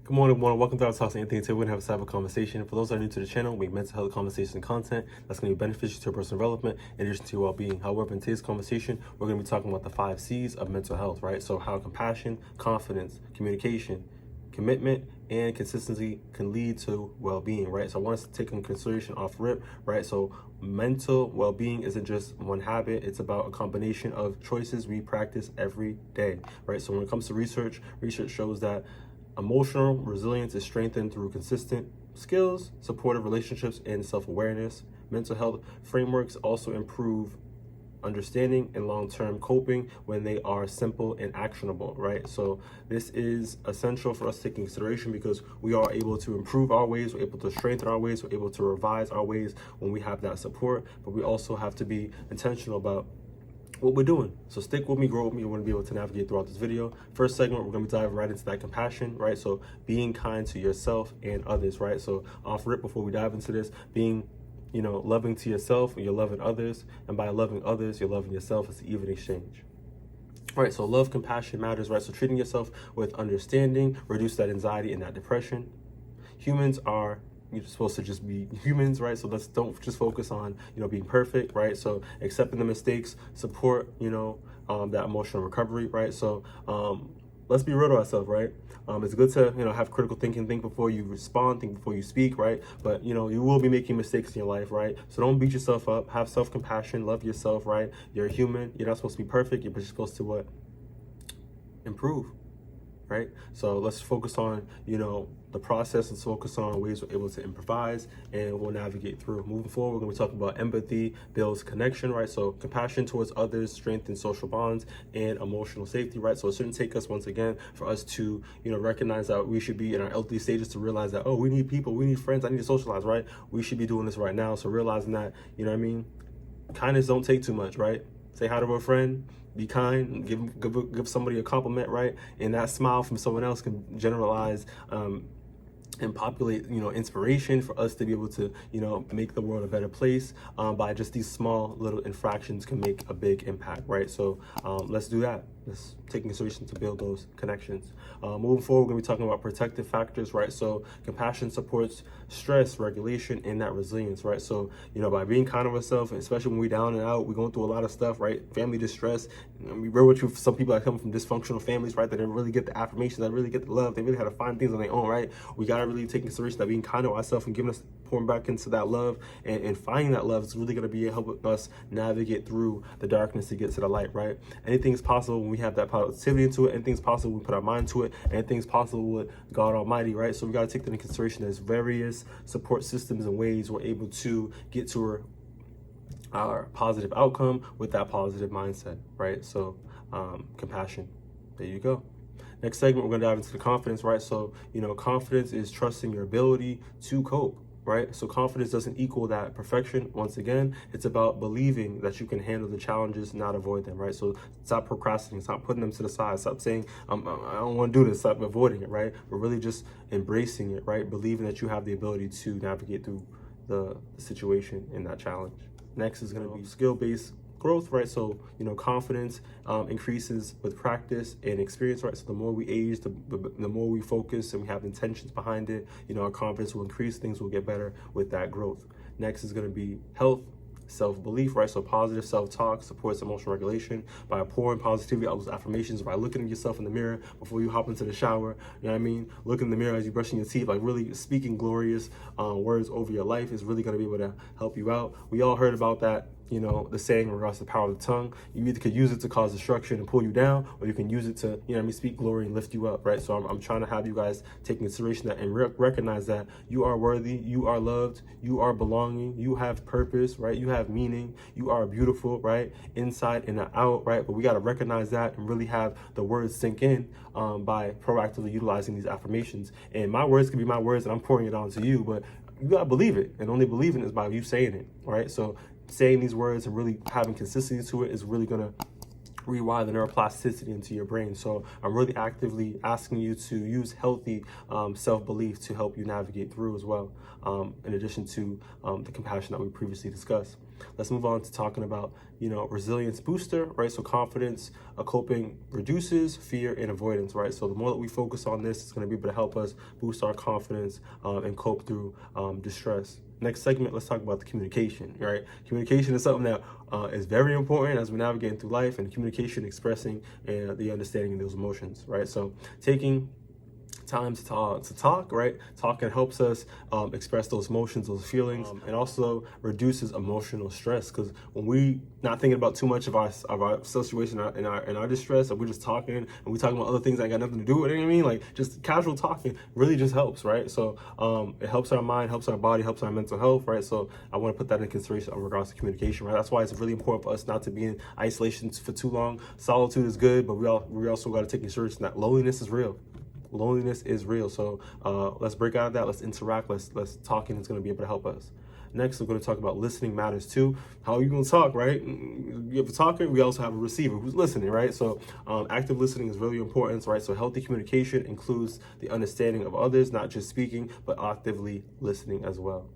Good morning, everyone. Welcome to our Talks and Anything. Today we're going to have a cyber conversation. For those that are new to the channel, we make mental health conversation and content that's going to be beneficial to your personal development in addition to your well-being. However, in today's conversation, we're going to be talking about the 5 C's of mental health, right? So how compassion, confidence, communication, commitment, and consistency can lead to well-being, right? So I want us to take in consideration off rip, right? So mental well-being isn't just one habit. It's about a combination of choices we practice every day, right? So when it comes to research shows that emotional resilience is strengthened through consistent skills, supportive relationships, and self-awareness. Mental health frameworks also improve understanding and long-term coping when they are simple and actionable, right? So this is essential for us to take in consideration because we are able to improve our ways, we're able to strengthen our ways, we're able to revise our ways when we have that support, but we also have to be intentional about what we're doing. So stick with me, grow with me. You're going to be able to navigate throughout this video. First segment, we're going to dive right into that compassion, right? So being kind to yourself and others, right? So off rip, before we dive into this, being loving to yourself, you're loving others, and by loving others, you're loving yourself. It's an even exchange. Right, so love, compassion matters, right? So treating yourself with understanding, reduce that anxiety and that depression. Humans are you're supposed to just be humans, right? So don't just focus on being perfect, right? So accepting the mistakes, support that emotional recovery, right? So let's be real to ourselves, right? It's good to have critical thinking, think before you respond, think before you speak, right? But you will be making mistakes in your life, right? So don't beat yourself up, have self-compassion, love yourself, right? You're a human, you're not supposed to be perfect, you're just supposed to what? Improve. Right? So let's focus on, the process. Let's focus on ways we're able to improvise and we'll navigate through. Moving forward, we're going to be talking about empathy builds connection, right? So compassion towards others, strengthens social bonds and emotional safety, right? So it shouldn't take us, once again, for us to, recognize that we should be in our elderly stages to realize that, oh, we need people, we need friends, I need to socialize, right? We should be doing this right now. So realizing that, kindness don't take too much, right? Say hi to a friend, be kind, give somebody a compliment, right? And that smile from someone else can generalize and populate, inspiration for us to be able to, make the world a better place by just these small little infractions can make a big impact, right? So let's do that. Let's take consideration to build those connections. Moving forward, we're going to be talking about protective factors, right? So compassion supports stress regulation and that resilience, right? So, by being kind to ourselves, especially when we're down and out, we're going through a lot of stuff, right? Family distress. We real with you, some people that come from dysfunctional families, right? That didn't really get the affirmations, that really get the love. They really had to find things on their own, right? We got to really take consideration that being kind to ourselves and giving us, pouring back into that love and finding that love is really going to be helping us navigate through the darkness to get to the light, right? Anything's possible when we have that positivity into it. Anything's possible when we put our mind to it. Anything's possible with God Almighty, right? So we got to take that into consideration. There's various support systems and ways we're able to get to our positive outcome with that positive mindset, right? So compassion, there you go. Next segment, we're going to dive into the confidence, right? So, confidence is trusting your ability to cope, right? So confidence doesn't equal that perfection. Once again, it's about believing that you can handle the challenges, not avoid them, right? So stop procrastinating, stop putting them to the side, stop saying, I don't want to do this, stop avoiding it, right? But really just embracing it, right? Believing that you have the ability to navigate through the situation in that challenge. Next is going to be skill-based growth, right? So, confidence increases with practice and experience, right? So the more we age, the more we focus and we have intentions behind it, our confidence will increase, things will get better with that growth. Next is going to be health, self-belief, right? So positive self-talk supports emotional regulation by pouring positivity out those affirmations, by looking at yourself in the mirror before you hop into the shower, look in the mirror as you're brushing your teeth, like really speaking glorious words over your life is really going to be able to help you out. We all heard about that, the saying in regards to the power of the tongue. You either could use it to cause destruction and pull you down, or you can use it to, speak glory and lift you up, right? So I'm trying to have you guys take consideration that and recognize that you are worthy, you are loved, you are belonging, you have purpose, right? You have meaning, you are beautiful, right? Inside and out, right? But we got to recognize that and really have the words sink in by proactively utilizing these affirmations. And my words can be my words and I'm pouring it onto you, but you got to believe it, and only believing is by you saying it, right? So saying these words and really having consistency to it is really going to rewire the neuroplasticity into your brain. So I'm really actively asking you to use healthy self-belief to help you navigate through as well, in addition to the compassion that we previously discussed. Let's move on to talking about, resilience booster, right? So confidence, coping reduces fear and avoidance, right? So the more that we focus on this, it's going to be able to help us boost our confidence and cope through distress. Next segment, let's talk about the communication, right? Communication is something that is very important as we're navigating through life, and communication, expressing and the understanding of those emotions, right? So taking time to talk, right? Talking helps us express those emotions, those feelings, and also reduces emotional stress. Because when we not thinking about too much of our situation in our distress, and we're just talking and we talking about other things that got nothing to do with it, you know what I mean? Like just casual talking really just helps, right? So it helps our mind, helps our body, helps our mental health, right? So I want to put that in consideration in regards to communication, right? That's why it's really important for us not to be in isolation for too long. Solitude is good, but we also got to take consideration that loneliness is real. Loneliness is real. So let's break out of that. Let's interact. Let's talk, and it's going to be able to help us. Next, we're going to talk about listening matters too. How are you going to talk, right? You have a talker. We also have a receiver who's listening, right? So active listening is really important, right? So healthy communication includes the understanding of others, not just speaking, but actively listening as well,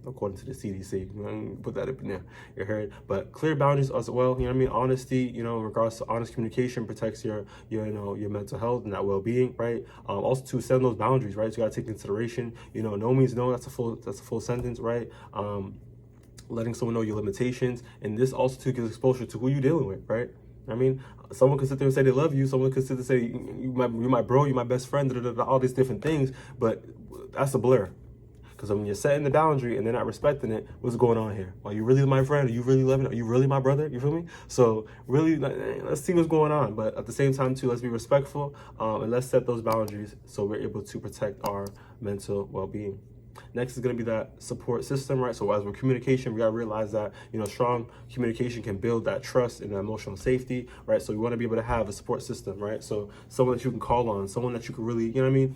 according to the CDC. Put that up in there, you heard. But clear boundaries as well, you know what I mean? Honesty, in regards to honest communication protects your mental health and that well-being, right? Also to set those boundaries, right? So you gotta take consideration, no means no, that's a full sentence, right? Letting someone know your limitations, and this also too gives exposure to who you're dealing with, right? I mean, someone could sit there and say they love you. Someone could sit there and say, you're my bro, you're my best friend, all these different things, but that's a blur. Because when you're setting the boundary and they're not respecting it, what's going on here? Are you really my friend? Are you really loving? Are you really my brother? You feel me? So really, let's see what's going on. But at the same time, too, let's be respectful and let's set those boundaries so we're able to protect our mental well-being. Next is going to be that support system, right? So as we're communication, we got to realize that, strong communication can build that trust and that emotional safety, right? So we want to be able to have a support system, right? So someone that you can call on, someone that you can really,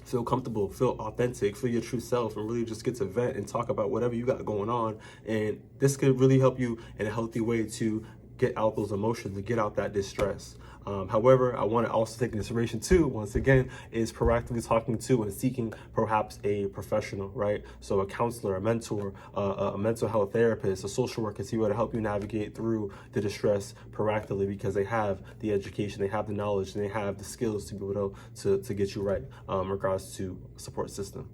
feel comfortable, feel authentic, feel your true self, and really just get to vent and talk about whatever you got going on. And this could really help you in a healthy way to get out those emotions, to get out that distress. However, I want to also take consideration too, once again, is proactively talking to and seeking perhaps a professional, right? So a counselor, a mentor, a mental health therapist, a social worker to be able to help you navigate through the distress proactively, because they have the education, they have the knowledge, and they have the skills to be able to get you right in regards to support system.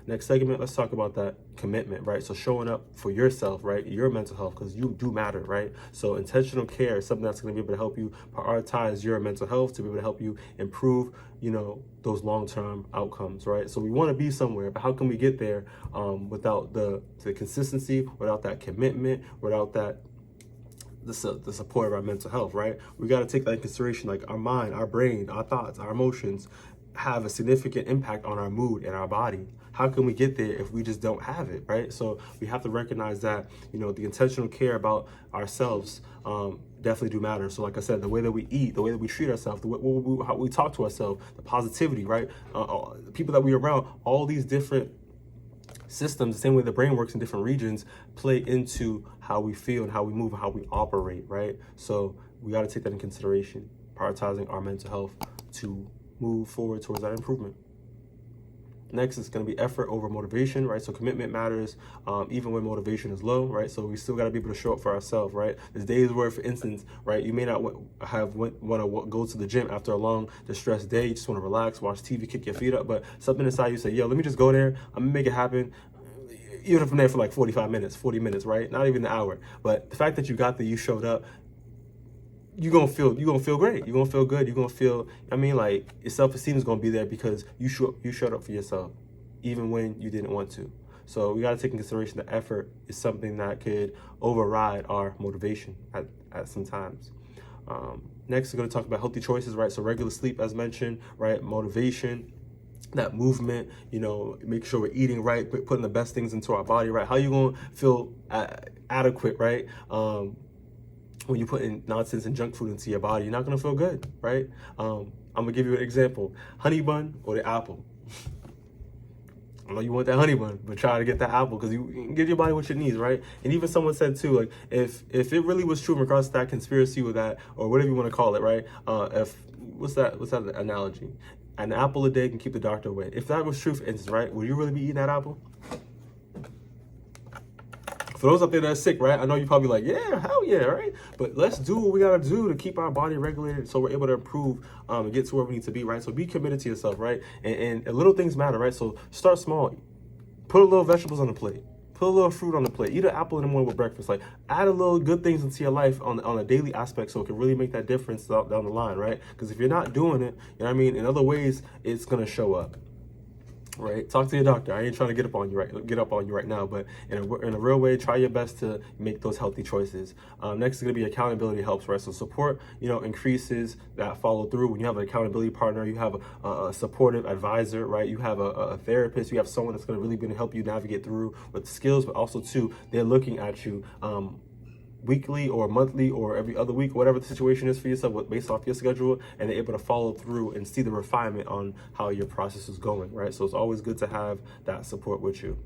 Next segment, let's talk about that commitment, right? So showing up for yourself, right? Your mental health, because you do matter, right? So intentional care is something that's going to be able to help you prioritize your mental health, to be able to help you improve, those long-term outcomes, right? So we want to be somewhere, but how can we get there without the consistency, without that commitment, without that the support of our mental health, right? We got to take that in consideration, like our mind, our brain, our thoughts, our emotions have a significant impact on our mood and our body. How can we get there if we just don't have it, right? So we have to recognize that, the intentional care about ourselves definitely do matter. So like I said, the way that we eat, the way that we treat ourselves, how we talk to ourselves, the positivity, right? The people that we're around, all these different systems, the same way the brain works in different regions, play into how we feel and how we move and how we operate, right? So we got to take that in consideration, prioritizing our mental health to move forward towards that improvement. Next is going to be effort over motivation, right? So commitment matters even when motivation is low, right? So we still got to be able to show up for ourselves, right? There's days where, for instance, right, you may not want to go to the gym after a long, distressed day. You just want to relax, watch TV, kick your feet up. But something inside you say, yo, let me just go there. I'm going to make it happen. Even if I'm there for like 45 minutes, 40 minutes, right? Not even an hour. But the fact that you got there, you showed up, you're gonna feel great. You're gonna feel good. You're gonna feel, like your self-esteem is gonna be there because you showed up for yourself, even when you didn't want to. So we gotta take into consideration that effort is something that could override our motivation at some times. Next, we're gonna talk about healthy choices, right? So regular sleep, as mentioned, right? Motivation, that movement, make sure we're eating right, putting the best things into our body, right? How you gonna feel adequate, right? When you put in nonsense and junk food into your body, you're not gonna feel good, right? I'm gonna give you an example: honey bun or the apple. I know you want that honey bun, but try to get that apple because you give your body what it needs, right? And even someone said too, like if it really was true in regards to that conspiracy or that, or whatever you want to call it, right? What's that analogy? An apple a day can keep the doctor away. If that was true, for instance, right? Would you really be eating that apple? For those up there that are sick, right? I know you're probably like, yeah, hell yeah, right? But let's do what we gotta do to keep our body regulated so we're able to improve and get to where we need to be, right? So be committed to yourself, right? And little things matter, right? So start small. Put a little vegetables on the plate. Put a little fruit on the plate. Eat an apple in the morning with breakfast. Like, add a little good things into your life on a daily aspect so it can really make that difference down the line, right? Because if you're not doing it, you know what I mean, in other ways, it's going to show up. Right, talk to your doctor. I ain't trying to get up on you right now, but in a real way, try your best to make those healthy choices. Next is going to be accountability helps, right? So support, increases that follow through. When you have an accountability partner, you have a supportive advisor, right? You have a therapist. You have someone that's going to really be to help you navigate through with skills, but also too, they're looking at you. Weekly or monthly or every other week, whatever the situation is for yourself based off your schedule, and they're able to follow through and see the refinement on how your process is going, right? So it's always good to have that support with you.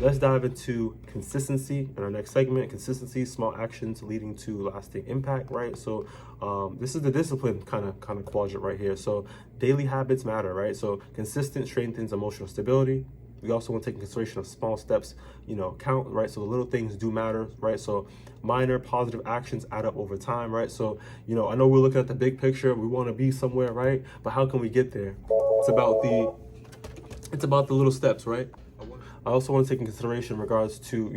Let's dive into consistency in our next segment. Consistency, small actions leading to lasting impact, right? So this is the discipline kind of quadrant right here. So daily habits matter, right? So consistent strengthens emotional stability. We also want to take in consideration of small steps, count, right? So the little things do matter, right? So minor positive actions add up over time, right? So, I know we're looking at the big picture. We want to be somewhere, right? But how can we get there? It's about the little steps, right? I also want to take in consideration in regards to,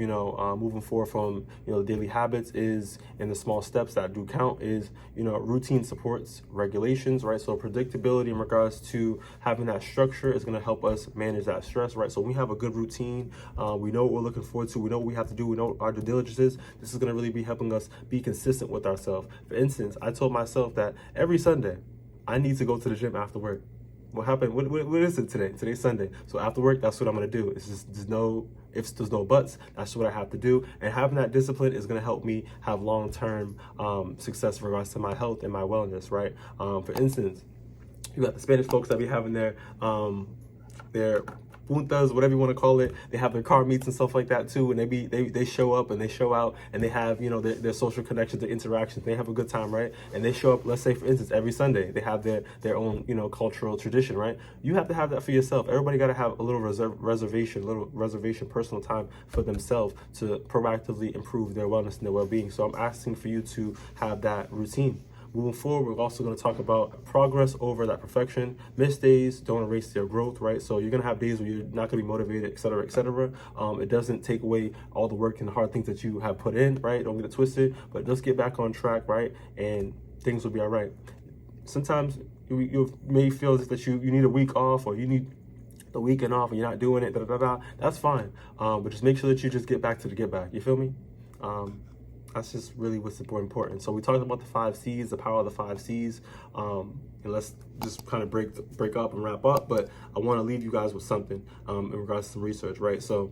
moving forward from, the daily habits is, and the small steps that do count is, routine supports regulations, right? So predictability in regards to having that structure is going to help us manage that stress, right? So when we have a good routine, we know what we're looking forward to, we know what we have to do, we know what our due diligence is. This is going to really be helping us be consistent with ourselves. For instance, I told myself that every Sunday, I need to go to the gym after work. What happened? What is it today? Today's Sunday. So after work, that's what I'm going to do. It's just there's no ifs, there's no buts. That's what I have to do. And having that discipline is going to help me have long-term success in regards to my health and my wellness, right? For instance, you got the Spanish folks that be having their puntas, whatever you want to call it. They have their car meets and stuff like that too, and they show up and they show out, and they have their social connections, their interactions. They have a good time, right? And they show up. Let's say, for instance, every Sunday they have their own cultural tradition, right? You have to have that for yourself. Everybody got to have a little reservation, personal time for themselves to proactively improve their wellness and their well-being. So I'm asking for you to have that routine. Moving forward, we're also going to talk about progress over that perfection. Missed days don't erase their growth, right? So you're going to have days where you're not going to be motivated, et cetera, et cetera. It doesn't take away all the work and the hard things that you have put in, right? Don't get it twisted, but just get back on track, right? And things will be all right. Sometimes you may feel that you need a week off, or you need the weekend off and you're not doing it, that's fine. But just make sure that you just get back to the get back. You feel me? That's just really what's important. So we talked about the 5 C's, the power of the 5 C's. And let's just kind of break up and wrap up. But I want to leave you guys with something in regards to some research, right? So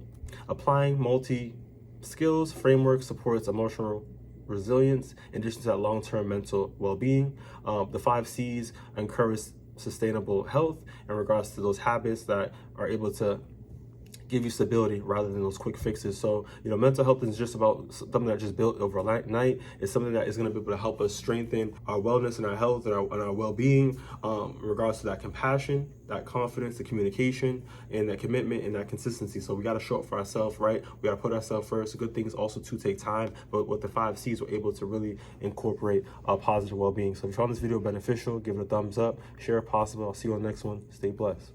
applying multi-skills framework supports emotional resilience in addition to that long-term mental well-being. The 5 C's encourage sustainable health in regards to those habits that are able to give you stability rather than those quick fixes. So, mental health is just about something that just built overnight. It's something that is going to be able to help us strengthen our wellness and our health and our well-being in regards to that compassion, that confidence, the communication, and that commitment and that consistency. So we got to show up for ourselves, right? We got to put ourselves first. Good things also to take time, but with the 5 C's, we're able to really incorporate positive well-being. So if you found this video beneficial, give it a thumbs up, share if possible. I'll see you on the next one. Stay blessed.